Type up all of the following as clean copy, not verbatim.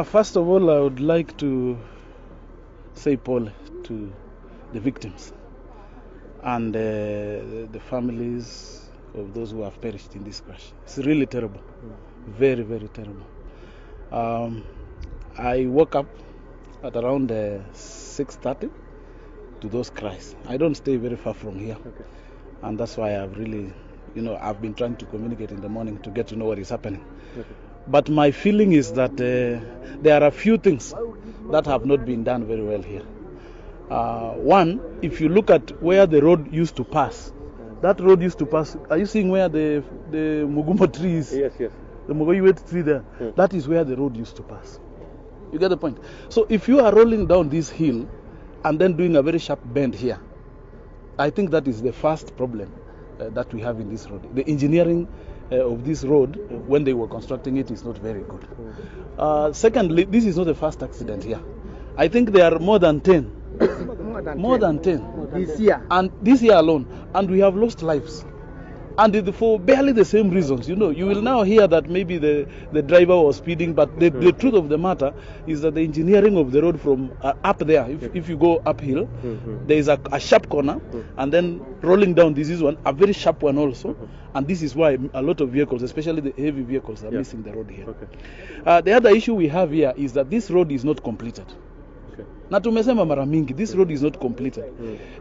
First of all, I would like to say Paul to the victims and the families of those who have perished in this crash. It's really terrible, very, very terrible. I woke up at around 6:30 to those cries. I don't stay very far from here, and that's why I've really, I've been trying to communicate in the morning to get to know what is happening. But my feeling is that there are a few things that have not been done very well here. One, if you look at where the road used to pass, that road used to pass. Are you seeing where the Mugumo tree is? Yes. The Mugoiwet tree there. That is where the road used to pass. You get the point? So if you are rolling down this hill and then doing a very sharp bend here, I think that is the first problem that we have in this road. The engineering of this road, when they were constructing it, is not very good. Secondly, this is not the first accident here. I think there are more than 10. More than 10. This year. And this year alone. And we have lost lives. And for barely the same reasons. You will now hear that maybe the driver was speeding, but the truth of the matter is that the engineering of the road from up there, if you go uphill, there is a sharp corner, and then rolling down, this is a very sharp one also. And this is why a lot of vehicles, especially the heavy vehicles, are missing the road here. The other issue we have here is that this road is not completed. Na tumesema mara mingi, this road is not completed.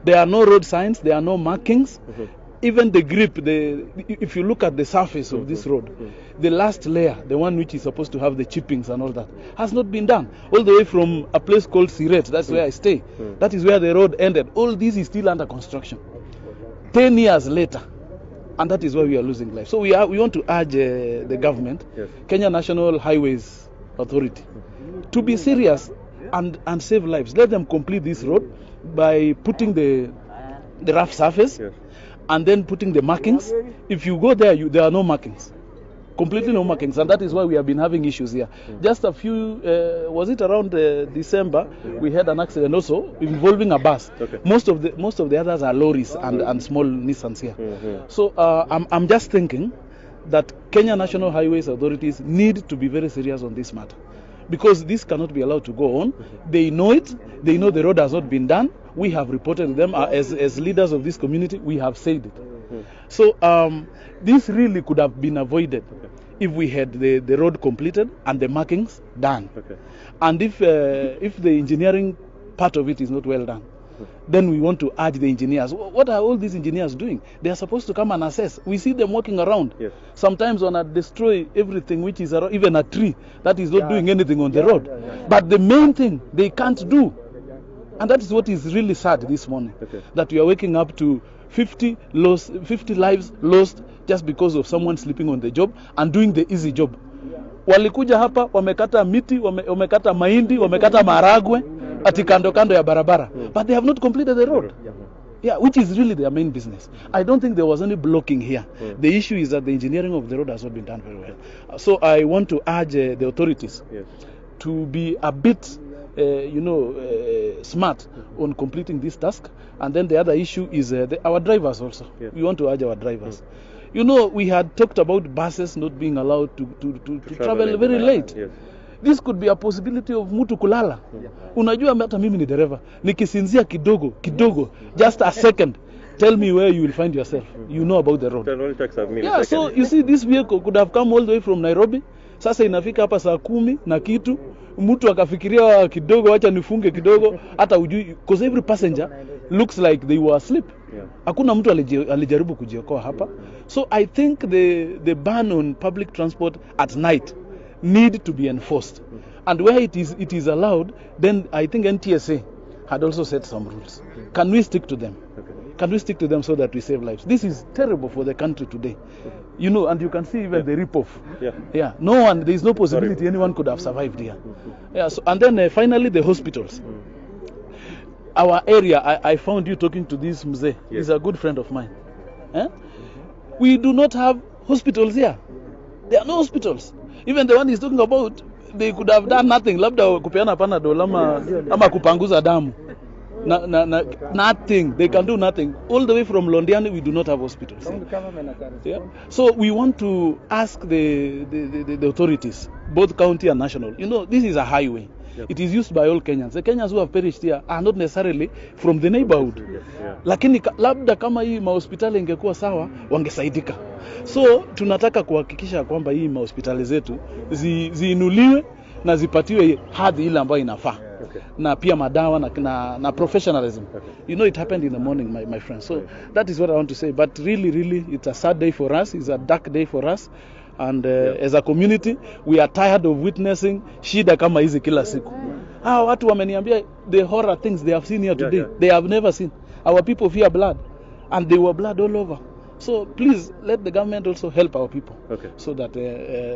There are no road signs, there are no markings. Even the grip, if you look at the surface of this road, the last layer, the one which is supposed to have the chippings and all that, has not been done. All the way from a place called Siret, that's where I stay. That is where the road ended. All this is still under construction. 10 years later, and that is why we are losing life. So we want to urge the government, Kenya National Highways Authority, to be serious and save lives. Let them complete this road by putting the rough surface. And then putting the markings. If you go there, there are no markings. Completely no markings. And that is why we have been having issues here. Just a few, was it around December, we had an accident also involving a bus. Most of the others are lorries and small Nissans here. So I'm just thinking that Kenya National Highways authorities need to be very serious on this matter. Because this cannot be allowed to go on. They know it. They know the road has not been done. We have reported them as leaders of this community. We have said it. So this really could have been avoided if we had the road completed and the markings done. And if the engineering part of it is not well done, then we want to urge the engineers. What are all these engineers doing? They are supposed to come and assess. We see them walking around. Sometimes want to destroy everything which is around, even a tree that is not doing anything on the road. But the main thing they can't do. And that is what is really sad this morning. That we are waking up to 50 lives lost just because of someone sleeping on the job and doing the easy job. Walikuja hapa, wamekata miti, wamekata mahindi, wamekata maragwe, ati kando ya barabara. But they have not completed the road. Which is really their main business. I don't think there was any blocking here. The issue is that the engineering of the road has not been done very well. So I want to urge the authorities to be a bit smart on completing this task. And then the other issue is our drivers also. We want to urge our drivers. We had talked about buses not being allowed to travel very late. This could be a possibility of mtu kulala. Unajua hata mimi ni dereva. Nikisinzia kidogo, just a second, tell me where you will find yourself. You know about the road. So you see, this vehicle could have come all the way from Nairobi. Sasa inafika hapa saa 10 na kitu, mtu akafikiria kidogo, acha nifunge kidogo, hata ujui, because every passenger looks like they were asleep. Hakuna mtu alijaribu kujiokoa hapa. So I think the ban on public transport at night need to be enforced. And where it is allowed, then I think NTSA had also set some rules. Can we stick to them? Can we stick to them so that we save lives? This is terrible for the country today. And you can see even the rip-off. No one, there is no possibility anyone could have survived here. So, and then finally the hospitals. Our area, I found you talking to this Mzee. He's a good friend of mine. We do not have hospitals here. There are no hospitals. Even the one he's talking about, they could have done nothing. Labda kupeana panadol ama kupanguza damu. Nothing. They can do nothing. All the way from Londiani, we do not have hospitals. Yeah. So we want to ask the authorities, both county and national. You know, this is a highway. Yep. It is used by all Kenyans. The Kenyans who have perished here are not necessarily from the neighborhood. Yeah. Lakini labda kama hii mahospitali ingekuwa sawa, wangesaidika. So tunataka kuhakikisha kwamba hii mahospitali zetu ziinuliwe na zipatiwe hadhi ile ambayo inafaa. Okay. Na pia madawa na professionalism. Okay. You know, it happened in the morning, my friend. So that is what I want to say. But really, it's a sad day for us. It's a dark day for us. And as a community, we are tired of witnessing shida kama hizi kila siku. Watu wameniambia the horror things they have seen here today. They have never seen. Our people fear blood. And there were blood all over. So please let the government also help our people, okay, so that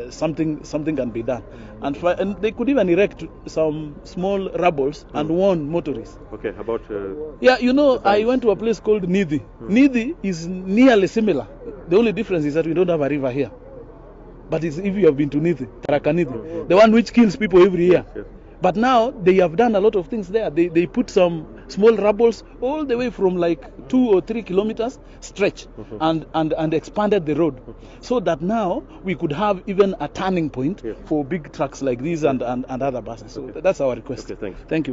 something can be done, and they could even erect some small rubbles and warn motorists. Okay, about yeah, you know, I went to a place called Nidhi. Nidhi is nearly similar. The only difference is that we don't have a river here. But if you have been to Nidhi, Tarakanidhi, the one which kills people every year. Yes. But now they have done a lot of things there. They put some small rubbles all the way from like 2 or 3 kilometers stretch, and expanded the road, so that now we could have even a turning point for big trucks like these and other buses. So that's our request. Okay, thanks. Thank you very much.